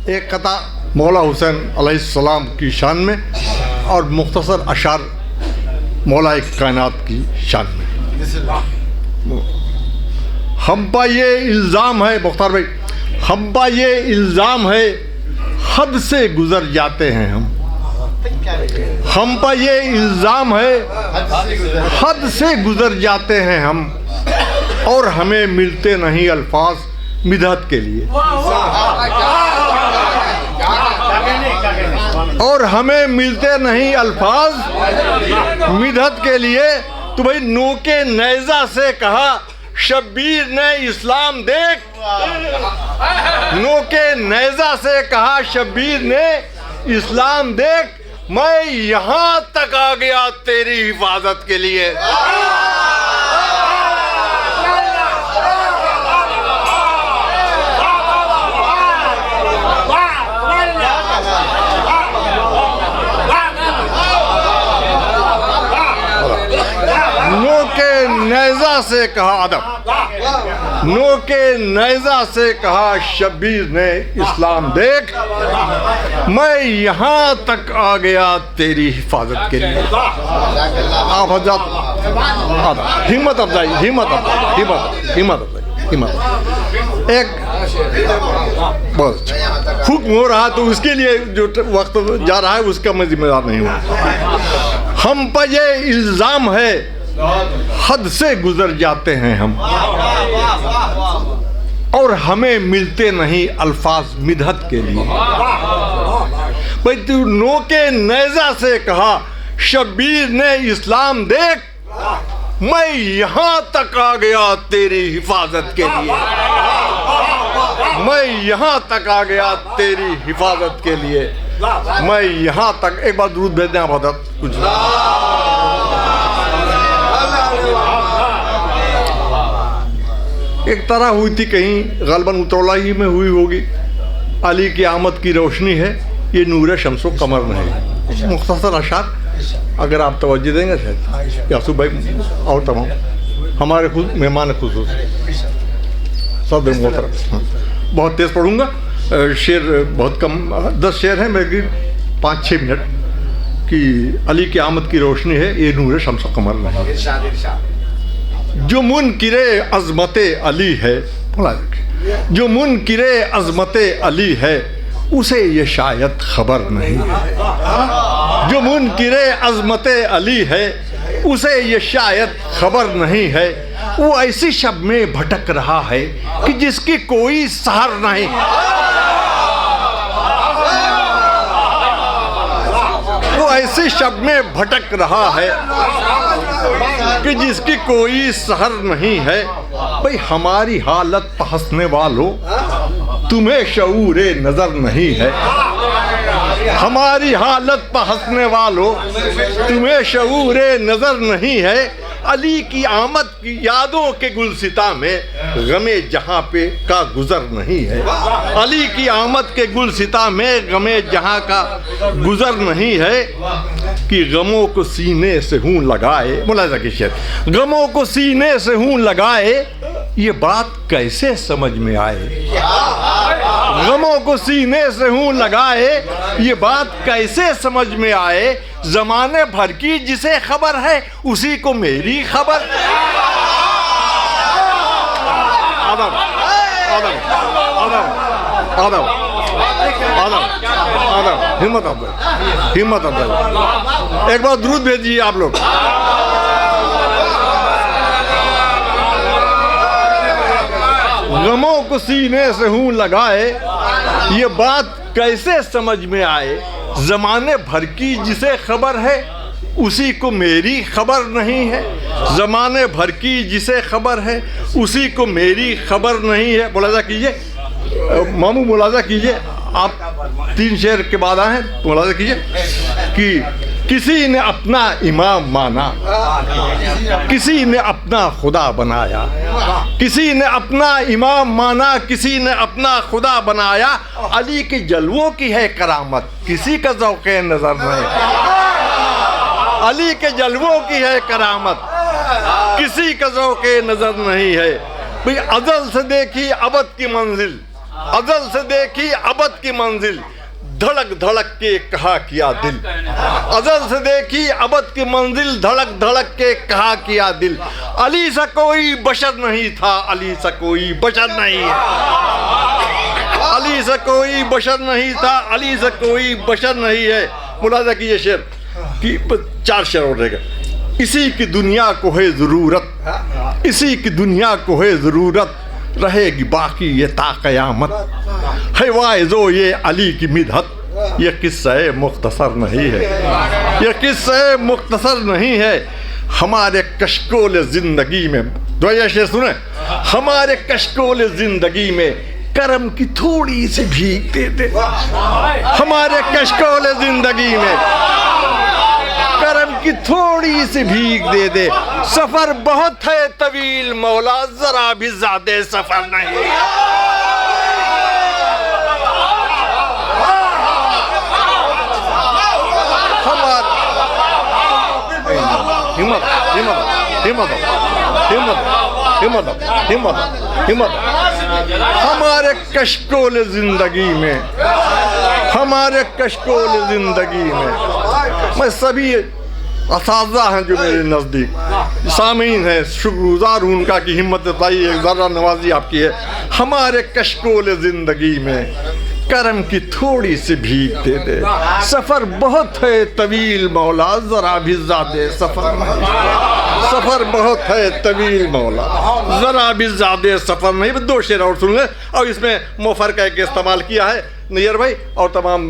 एक कथा मौला हुसैन अलैहिस्सलाम की शान में और मुख्तसर अशार मौला कायनात की शान में। हम पर ये इल्ज़ाम है मुख्तार भाई, हम पर ये इल्ज़ाम है हद से गुज़र जाते हैं हम पर ये इल्ज़ाम है हद से गुज़र जाते हैं हम, और हमें मिलते नहीं अल्फाज मिदहत के लिए, और हमें मिलते नहीं अल्फाज मिदहत के लिए। तो भाई नोके नेज़ा से कहा शब्बीर ने इस्लाम देख, नोके नेज़ा से कहा शब्बीर ने इस्लाम देख, मैं यहाँ तक आ गया तेरी हिफाजत के लिए। नोके नेज़ा से कहा अदब, नोके नेज़ा से कहा शब्बीर ने इस्लाम देख, मैं यहाँ तक आ गया तेरी हिफाजत के लिए। आप हज़रत हिम्मत अफजाई, हिम्मत अफजाई, हिम्मत हिम्मत अफजाई, हिम्मत। एक बहुत हुक्म हो रहा तो उसके लिए जो वक्त जा रहा है उसका मैं जिम्मेदार नहीं हूँ। हम पर ये इल्ज़ाम है हद से गुजर जाते हैं हम, और हमें मिलते नहीं अल्फाज मिदहत के लिए। भाई तू नोके नेज़ा से कहा शब्बीर ने इस्लाम देख, मैं यहाँ तक आ गया तेरी हिफाजत के लिए, मैं यहाँ तक आ गया तेरी हिफाजत के लिए, मैं यहाँ तक। एक बार दुरूद भेज दें आप हज़रत कुछ। एक तरह हुई थी कहीं ग़ालिबन उतरौला ही में हुई होगी, अली की आमद की रोशनी है ये नूर शम्सो कमर नहीं। मुख्तसर अशार अगर आप तवज्जो देंगे शायद यासूब भाई और तमाम हमारे खुद मेहमान खुसूस सदर मोहतरम। बहुत तेज़ पढ़ूँगा, शेर बहुत कम, 10 शेर हैं मेरे 5-6 मिनट कि अली की आमद की रोशनी है ये नूर शम्सो कमर नहीं। जो मुनकिरे अज़मते अली है, जो मुनकिरे अज़मते अली है उसे ये शायद खबर नहीं है, जो मुनकिरे अज़मते अली है उसे ये शायद खबर नहीं है। वो ऐसी शब में भटक रहा है कि जिसकी कोई सहर नहीं, वो ऐसी शब में भटक रहा है कि जिसकी कोई सहर नहीं है। भाई हमारी हालत पर हंसने वालों तुम्हें शऊरे नजर नहीं है, हमारी हालत पर हंसने वालों तुम्हें शऊरे नजर नहीं है। अली की आमद की यादों के गुलसिता में गमे जहां पे का गुजर नहीं है, अली की आमद के गुलसिता में गमे जहां का गुजर नहीं है। कि गमों को सीने से हूँ लगाए, मुलाजा की शेर, गमों को सीने से हूँ लगाए ये बात कैसे समझ में आए, गमों को सीने से हूँ लगाए ये बात कैसे समझ में आए। ज़माने भर की जिसे खबर है उसी को मेरी खबर। आदम आदम आदम आदम आदम आदम हिम्मत अफजाई, हिम्मत अफजाई। एक बार दुरूद भेजिए आप लोग। गमों को सीने से हूँ लगाए ये बात कैसे समझ में आए। ज़माने भर की जिसे खबर है उसी को मेरी खबर नहीं है, ज़माने भर की जिसे खबर है उसी को मेरी खबर नहीं है। मुलाजा कीजिए मामू, मुलाजा कीजिए आप 3 शेर के बाद आए हैं, मुलाजा कीजिए कि किसी ने अपना इमाम माना, किसी ने अपना खुदा बनाया, किसी ने अपना इमाम माना, किसी ने अपना खुदा बनाया। अली के जलवों की है करामत किसी का ज़ौक़े नज़र नहीं, अली के जलवों की है करामत किसी का ज़ौक़े नज़र नहीं है। भाई अज़ल से देखी अबद की मंजिल, अजल से देखी अबद की मंजिल, धड़क धड़क के कहा किया दिल। अजल से देखी अबद की मंजिल, धड़क धड़क के कहा किया दिल। अली सा कोई बशर नहीं था, अली सा कोई बशर नहीं है। अली सा कोई बशर नहीं था, अली सा कोई बशर नहीं है। मुलाजा कीजिए शेर कि 4 शेर और रहेगा। इसी की दुनिया को है ज़रूरत, इसी की दुनिया को है ज़रूरत, रहेगी बाकी ये ता क़यामत। है वाइज़ो ये अली की मिदहत, ये किस्सा मुख्तसर नहीं है, ये किस्सा मुख्तसर नहीं है। हमारे कशकोल ज़िंदगी में, दो शेर सुने, हमारे कशकोल ज़िंदगी में करम की थोड़ी सी भीख दे दे। हमारे कशकोल ज़िंदगी में करम की थोड़ी सी भीख दे दे। सफर बहुत है तवील मौला, जरा भी ज्यादा सफर नहीं। हमारे हिम्मत हिम्मत हिम्मत हिम्मत हिम्मत हिम्मत हिम्मत। हमारे कशकोल जिंदगी में, हमारे कशकोल जिंदगी में, मैं सभी असाज़ा हैं जो मेरे नज़दीक सामीन हैं, शुक्रगुज़ार हूँ उनका कि हिम्मत ताई एक ज़रा नवाजी आपकी है। हमारे कशकोल ज़िंदगी में करम की थोड़ी सी भीख दे दे। सफ़र बहुत है तवील मौला, ज़रा भी ज़्यादा सफ़र नहीं। सफ़र बहुत है तवील मौला, ज़रा भी ज़्यादा सफ़र नहीं। 2 शेर और सुन लें, और इसमें मोफर का एक इस्तेमाल किया है नैयर भाई और तमाम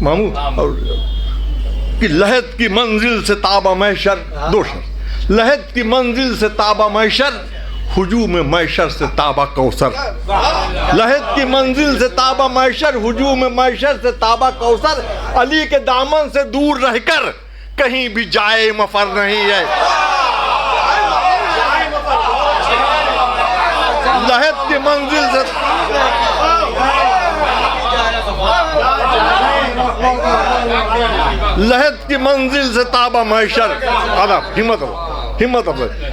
मामू। और कि लहद की मंजिल से ताबा मैशर, 2 शेर। लहद की मंजिल से ताबा मैशर, हुजूम मैशर से ताबा कौसर। लहद की मंजिल से ताबा मैशर, हुजूम मैशर से ताबा कौसर। अली के दामन से दूर रहकर कहीं भी जाए मफर नहीं है। लहद की मंजिल से लहद की मंजिल से ताबा मैशर, अदब हिम्मत हिम्मत।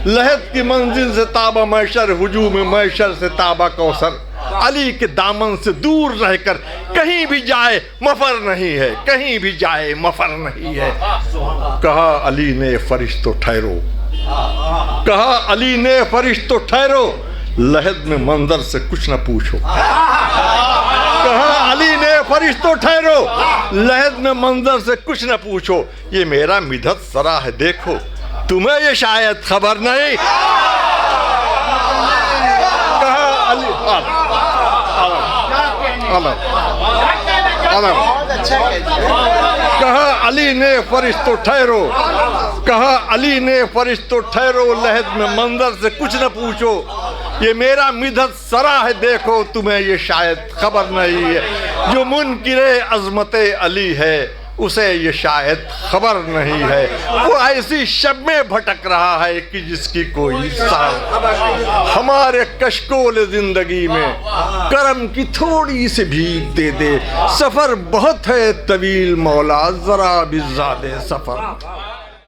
लहद की मंजिल से ताबा मैशर, हुजूम मैशर से ताबा कौसर। अली के दामन से दूर रहकर कहीं भी जाए मफर नहीं है, कहीं भी जाए मफर नहीं है। कहा अली ने फरिश्तो ठहरो, कहा अली ने फरिश्तो ठहरो, लहद में मंजर से कुछ न पूछो। कहा अली ने फरिश्तो ठहरो, लहद में मंजर से कुछ न पूछो। ये मेरा मिधत सरा है देखो, तुम्हें ये शायद खबर नहीं। कहा अली कहा अली ने फरिश्तो ठहरो, कहा अली ने फरिश्तो ठहरो, लहद में मंजर से कुछ न पूछो। ये मेरा मिधत सरा है देखो, तुम्हें ये शायद खबर नहीं है। जो मुनकिरे अज़मते अली है, उसे ये शायद खबर नहीं है। वो ऐसी शब में भटक रहा है कि जिसकी कोई सार। हमारे कशकोल जिंदगी में करम की थोड़ी सी भीख दे दे। सफर बहुत है तवील मौला, जरा भी ज़्यादा सफर।